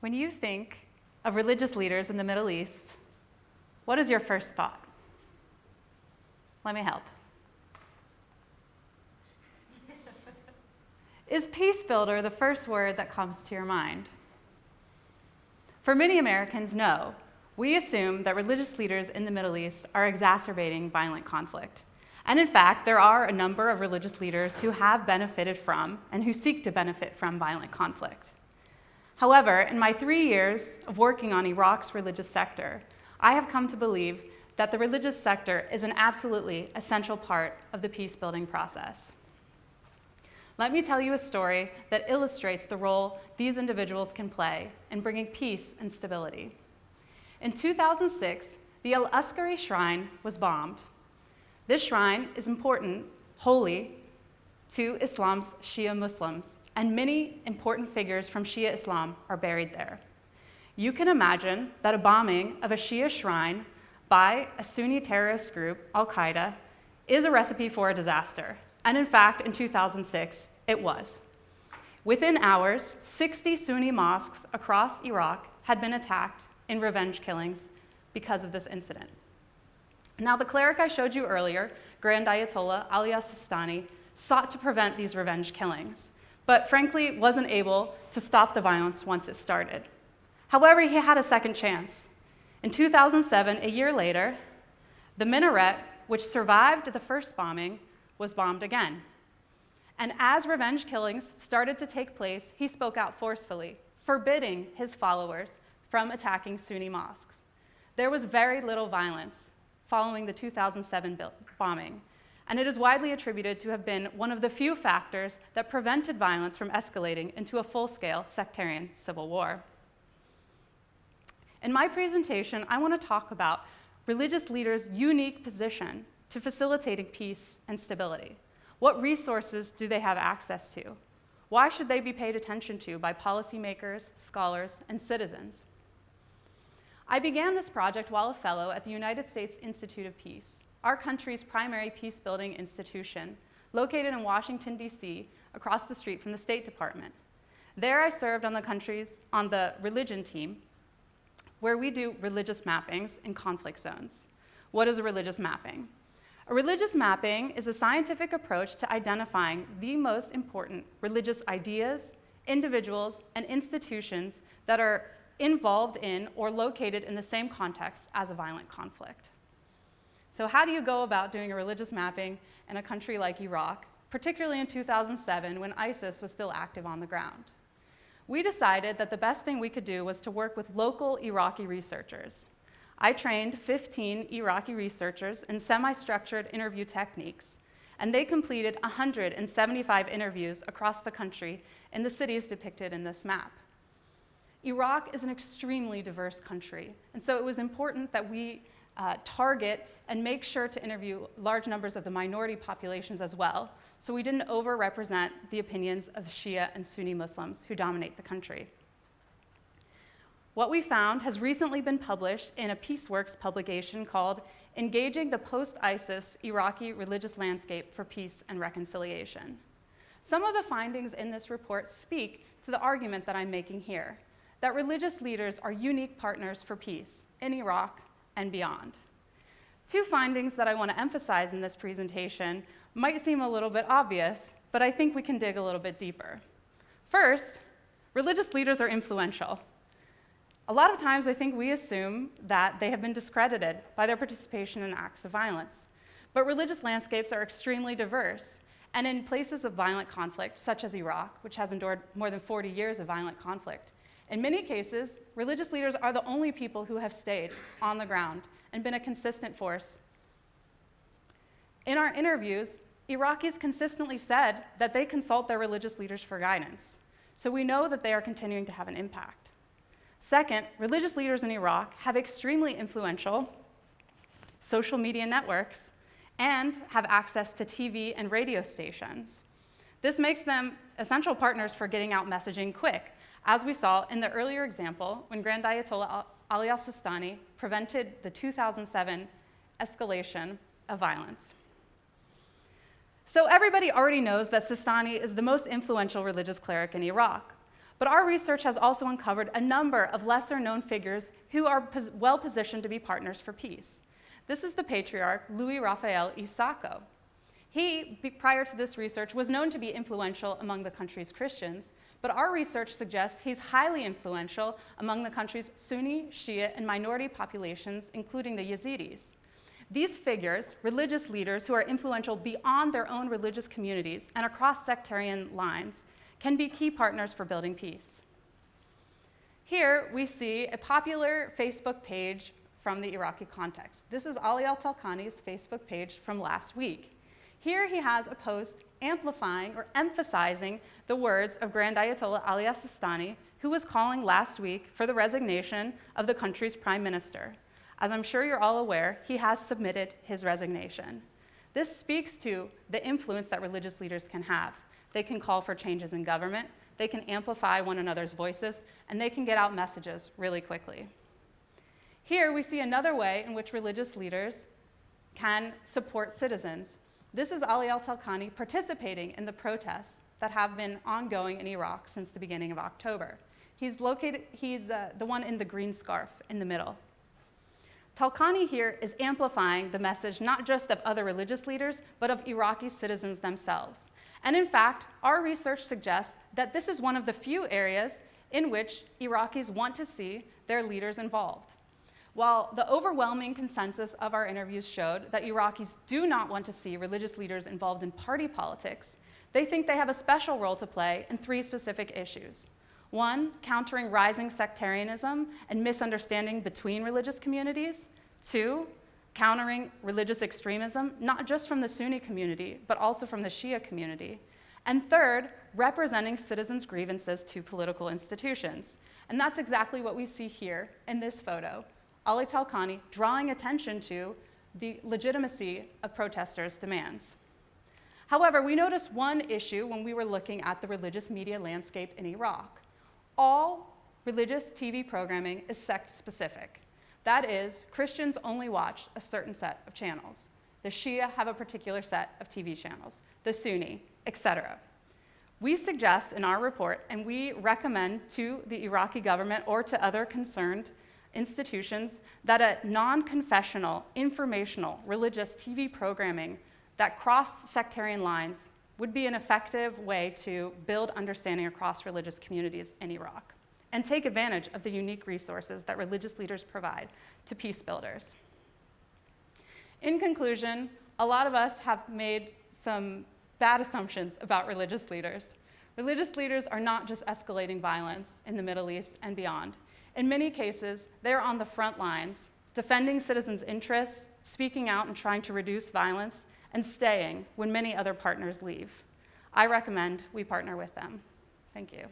When you think of religious leaders in the Middle East, what is your first thought? Let me help. Is peace builder the first word that comes to your mind? For many Americans, no. We assume that religious leaders in the Middle East are exacerbating violent conflict. And in fact, there are a number of religious leaders who have benefited from and who seek to benefit from violent conflict. However, in my 3 years of working on Iraq's religious sector, I have come to believe that the religious sector is an absolutely essential part of the peace-building process. Let me tell you a story that illustrates the role these individuals can play in bringing peace and stability. In 2006, the Al-Askari shrine was bombed. This shrine is important, holy, to Islam's Shia Muslims, and many important figures from Shia Islam are buried there. You can imagine that a bombing of a Shia shrine by a Sunni terrorist group, Al-Qaeda, is a recipe for a disaster. And in fact, in 2006, it was. Within hours, 60 Sunni mosques across Iraq had been attacked in revenge killings because of this incident. Now, the cleric I showed you earlier, Grand Ayatollah Ali al-Sistani, sought to prevent these revenge killings, but frankly wasn't able to stop the violence once it started. However, he had a second chance. In 2007, a year later, the minaret, which survived the first bombing, was bombed again. And as revenge killings started to take place, he spoke out forcefully, forbidding his followers from attacking Sunni mosques. There was very little violence following the 2007 bombing, and it is widely attributed to have been one of the few factors that prevented violence from escalating into a full-scale sectarian civil war. In my presentation, I want to talk about religious leaders' unique position to facilitating peace and stability. What resources do they have access to? Why should they be paid attention to by policymakers, scholars, and citizens? I began this project while a fellow at the United States Institute of Peace, our country's primary peace-building institution, located in Washington, D.C., across the street from the State Department. There I served on the religion team, where we do religious mappings in conflict zones. What is a religious mapping? A religious mapping is a scientific approach to identifying the most important religious ideas, individuals, and institutions that are involved in or located in the same context as a violent conflict. So how do you go about doing a religious mapping in a country like Iraq, particularly in 2007 when ISIS was still active on the ground? We decided that the best thing we could do was to work with local Iraqi researchers. I trained 15 Iraqi researchers in semi-structured interview techniques, and they completed 175 interviews across the country in the cities depicted in this map. Iraq is an extremely diverse country, and so it was important that we target and make sure to interview large numbers of the minority populations as well, so we didn't over-represent the opinions of Shia and Sunni Muslims who dominate the country. What we found has recently been published in a PeaceWorks publication called Engaging the Post-ISIS Iraqi Religious Landscape for Peace and Reconciliation. Some of the findings in this report speak to the argument that I'm making here, that religious leaders are unique partners for peace in Iraq and beyond. Two findings that I want to emphasize in this presentation might seem a little bit obvious, but I think we can dig a little bit deeper. First, religious leaders are influential. A lot of times I think we assume that they have been discredited by their participation in acts of violence. But religious landscapes are extremely diverse, and in places of violent conflict, such as Iraq, which has endured more than 40 years of violent conflict, in many cases, religious leaders are the only people who have stayed on the ground and been a consistent force. In our interviews, Iraqis consistently said that they consult their religious leaders for guidance, so we know that they are continuing to have an impact. Second, religious leaders in Iraq have extremely influential social media networks and have access to TV and radio stations. This makes them essential partners for getting out messaging quick, as we saw in the earlier example when Grand Ayatollah Ali al-Sistani prevented the 2007 escalation of violence. So everybody already knows that Sistani is the most influential religious cleric in Iraq. But our research has also uncovered a number of lesser-known figures who are well-positioned to be partners for peace. This is the patriarch Louis Raphael Issaco. He, prior to this research, was known to be influential among the country's Christians, but our research suggests he's highly influential among the country's Sunni, Shia, and minority populations, including the Yazidis. These figures, religious leaders who are influential beyond their own religious communities and across sectarian lines, can be key partners for building peace. Here we see a popular Facebook page from the Iraqi context. This is Ali al-Talqani's Facebook page from last week. Here he has a post amplifying or emphasizing the words of Grand Ayatollah Ali Sistani, who was calling last week for the resignation of the country's prime minister. As I'm sure you're all aware, he has submitted his resignation. This speaks to the influence that religious leaders can have. They can call for changes in government, they can amplify one another's voices, and they can get out messages really quickly. Here we see another way in which religious leaders can support citizens. This is Ali al-Talqani participating in the protests that have been ongoing in Iraq since the beginning of October. He's the one in the green scarf in the middle. Talqani here is amplifying the message not just of other religious leaders, but of Iraqi citizens themselves. And in fact, our research suggests that this is one of the few areas in which Iraqis want to see their leaders involved. While the overwhelming consensus of our interviews showed that Iraqis do not want to see religious leaders involved in party politics, they think they have a special role to play in three specific issues. One, countering rising sectarianism and misunderstanding between religious communities. Two, countering religious extremism, not just from the Sunni community, but also from the Shia community. And third, representing citizens' grievances to political institutions. And that's exactly what we see here in this photo. Ali Talqani drawing attention to the legitimacy of protesters' demands. However, we noticed one issue when we were looking at the religious media landscape in Iraq. All religious TV programming is sect-specific. That is, Christians only watch a certain set of channels. The Shia have a particular set of TV channels, the Sunni, etc. We suggest in our report, and we recommend to the Iraqi government or to other concerned institutions, that a non-confessional, informational, religious TV programming that crossed sectarian lines would be an effective way to build understanding across religious communities in Iraq and take advantage of the unique resources that religious leaders provide to peace builders. In conclusion, a lot of us have made some bad assumptions about religious leaders. Religious leaders are not just escalating violence in the Middle East and beyond. In many cases, they're on the front lines, defending citizens' interests, speaking out and trying to reduce violence, and staying when many other partners leave. I recommend we partner with them. Thank you.